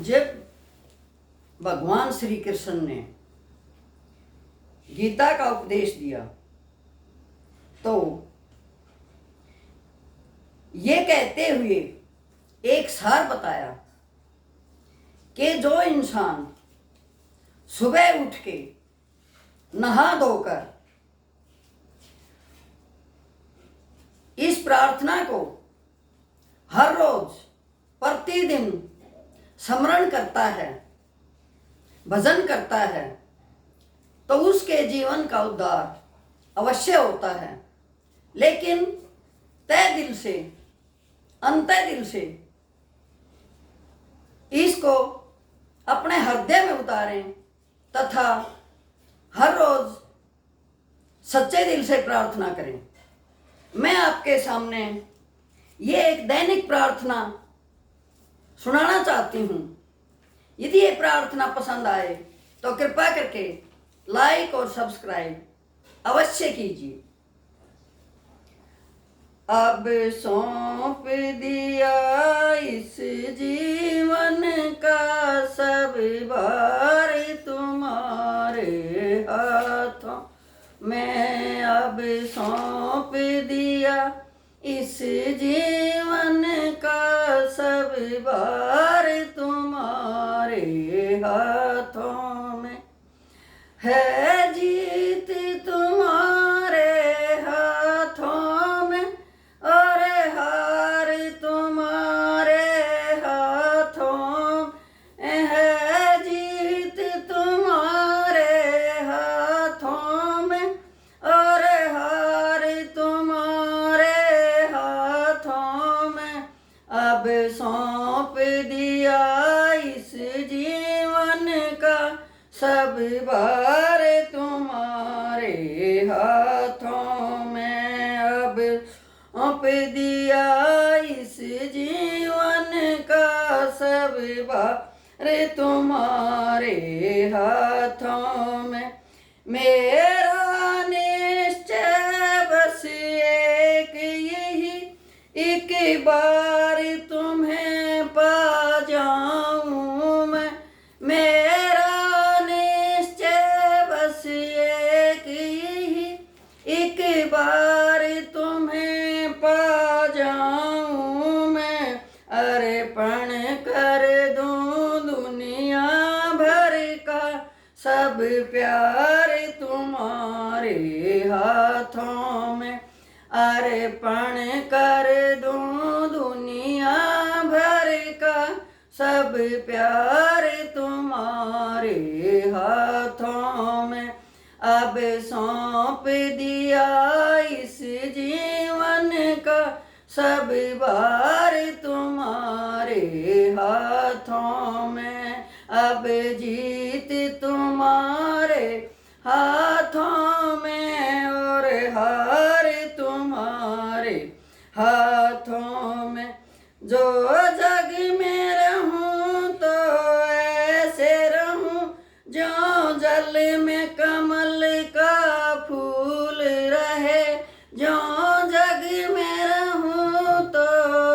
जब भगवान श्री कृष्ण ने गीता का उपदेश दिया तो ये कहते हुए एक सार बताया कि जो इंसान सुबह उठ के नहा धोकर इस प्रार्थना को हर रोज प्रतिदिन स्मरण करता है, भजन करता है, तो उसके जीवन का उद्धार अवश्य होता है। लेकिन तय दिल से, अंतः दिल से इसको अपने हृदय में उतारें तथा हर रोज सच्चे दिल से प्रार्थना करें। मैं आपके सामने ये एक दैनिक प्रार्थना सुनाना चाहती हूँ। यदि ये प्रार्थना पसंद आए तो कृपया करके लाइक और सब्सक्राइब अवश्य कीजिए। अब सौंप दिया इस जीवन का सब भार तुम्हारे हाथों में। अब सौंप दिया इस जीवन का सब भार तुम्हारे हाथों में। है जीत तुम्हारे हाथों में और हार तुम्हारे हाथों में। है जीत तुम्हारे हाथों में और हार तुम्हारे हाथों में। अब सौंप दिया इस जीवन का सब भार तुम्हारे हाथों में। अब सौंप दिया इस जीवन का सब भार तुम्हारे हाथों में। मेरा निश्चय बस एक यही, एक बार तुम्हें पा जाऊं मैं। मेरा निश्चय बस एक यही, एक बार तुम्हें पा जाऊं मैं। अर्पण कर दूं दुनिया भर का सब प्यार तुम्हारे हाथों में। अर्पण कर दूं दुनिया भर का सब प्यार तुम्हारे हाथों में। अब सौंप दिया इस जीवन का सब भार तुम्हारे हाथों में। अब जीत तुम्हारे हाथों में और हार तुम्हारे हाथों में। जो जग में रहूं तो ऐसे रहूं जो जल में कमल का फूल रहे। जो जग में रहूं तो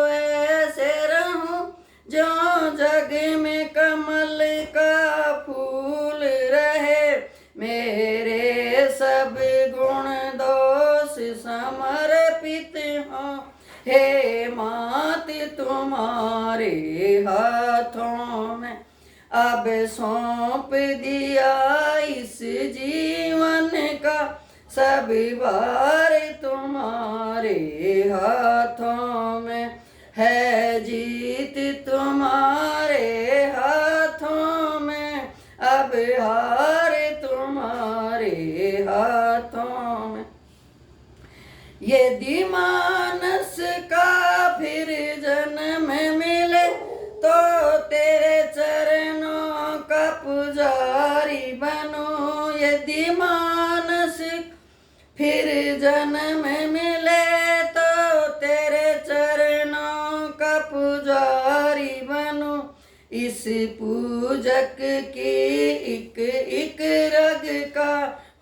ऐसे रहूं जो जग में कमल का फूल रहे। मेरे सब गुण दोष समर्पित हों हे मात तुम्हारे हाथों में। अब सौंप दिया इस जीवन का सब भार तुम्हारे हाथों में। है जीत तुम्हारे हाथों में, अब हार तुम्हारे हाथों में। यदि मानस का फिर जन्म मिले तो तेरे चरणों का पुजारी बनूं। यदि मानस फिर जन्म मिले तो तेरे चरणों का पुजारी बनूं। इस पूजक की एक एक रग का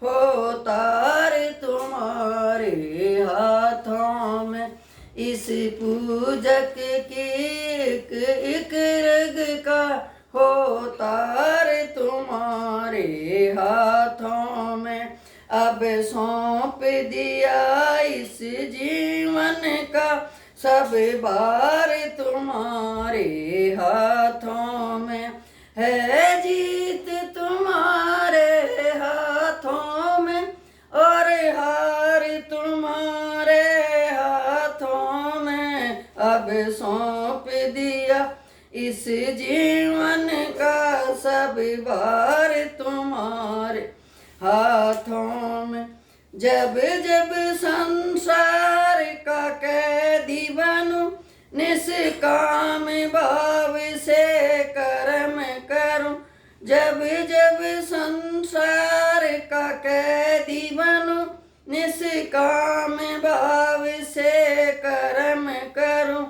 हो तार तुम्हारे हाथों में। इस पूजक की एक एक रग का हो तार तुम्हारे हाथों में। अब सौंप दिया इस जीवन का सब बार तुम्हारे हाथों में। है जीत तुम्हारे हाथों में और हार तुम्हारे हाथों में। अब सौंप दिया इस जीवन का सब भार तुम्हारे हाथों में। जब जब संसार का कैदी बनूं, निष्काम भाव से कर्म करूं। जब जब संसार का कैदी बनूं, निष्काम भाव से कर्म करूं।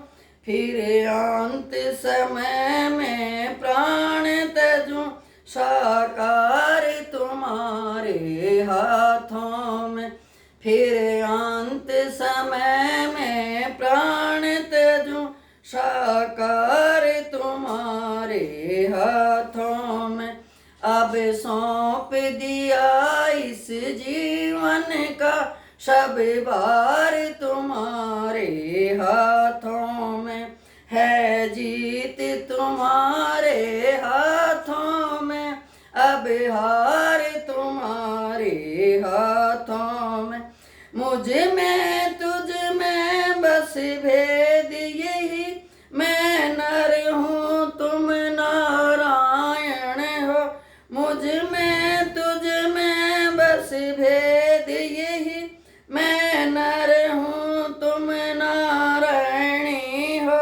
फिर अंत समय में प्राण तजूं, साकार तुम्हारे हाथों में। फिर अंत समय में प्राण तजूं, साकार तुम्हारे हाथों में। अब सौंप दिया इस जीवन का सब भार तुम्हारे हाथों में। है जीत तुम्हारे हाथों में, अब हार तुम्हारे हाथों में। मुझ में तुझ में बस भेद यही, मैं नर हूँ तुम नारायण हो। मुझ में तुझ में बस भेद यही, मैं नर हूँ तुम नारायणी हो।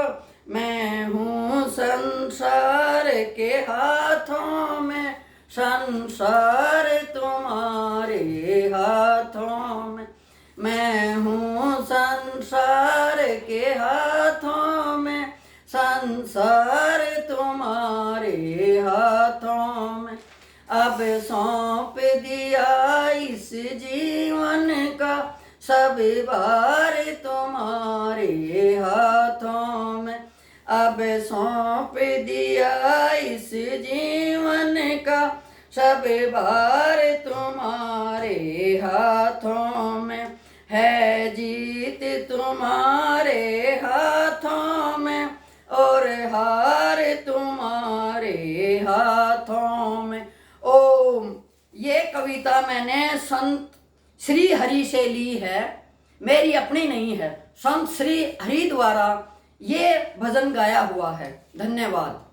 मैं हूँ संसार के हाथों में, संसार तुम्हारे हाथों में। मैं हूँ संसार के हाथों में, संसार तुम्हारे हाथों में। अब सौंप दिया इस जीवन का सब भार तुम्हारे हाथों में। अब सौंप दिया इस जीवन का सब भार तुम्हारे हाथों में। है जीत तुम्हारे हाथों में और हार तुम्हारे हाथों में। ओम। ये कविता मैंने संत श्री हरि से ली है, मेरी अपनी नहीं है। संत श्री हरि द्वारा ये भजन गाया हुआ है। धन्यवाद।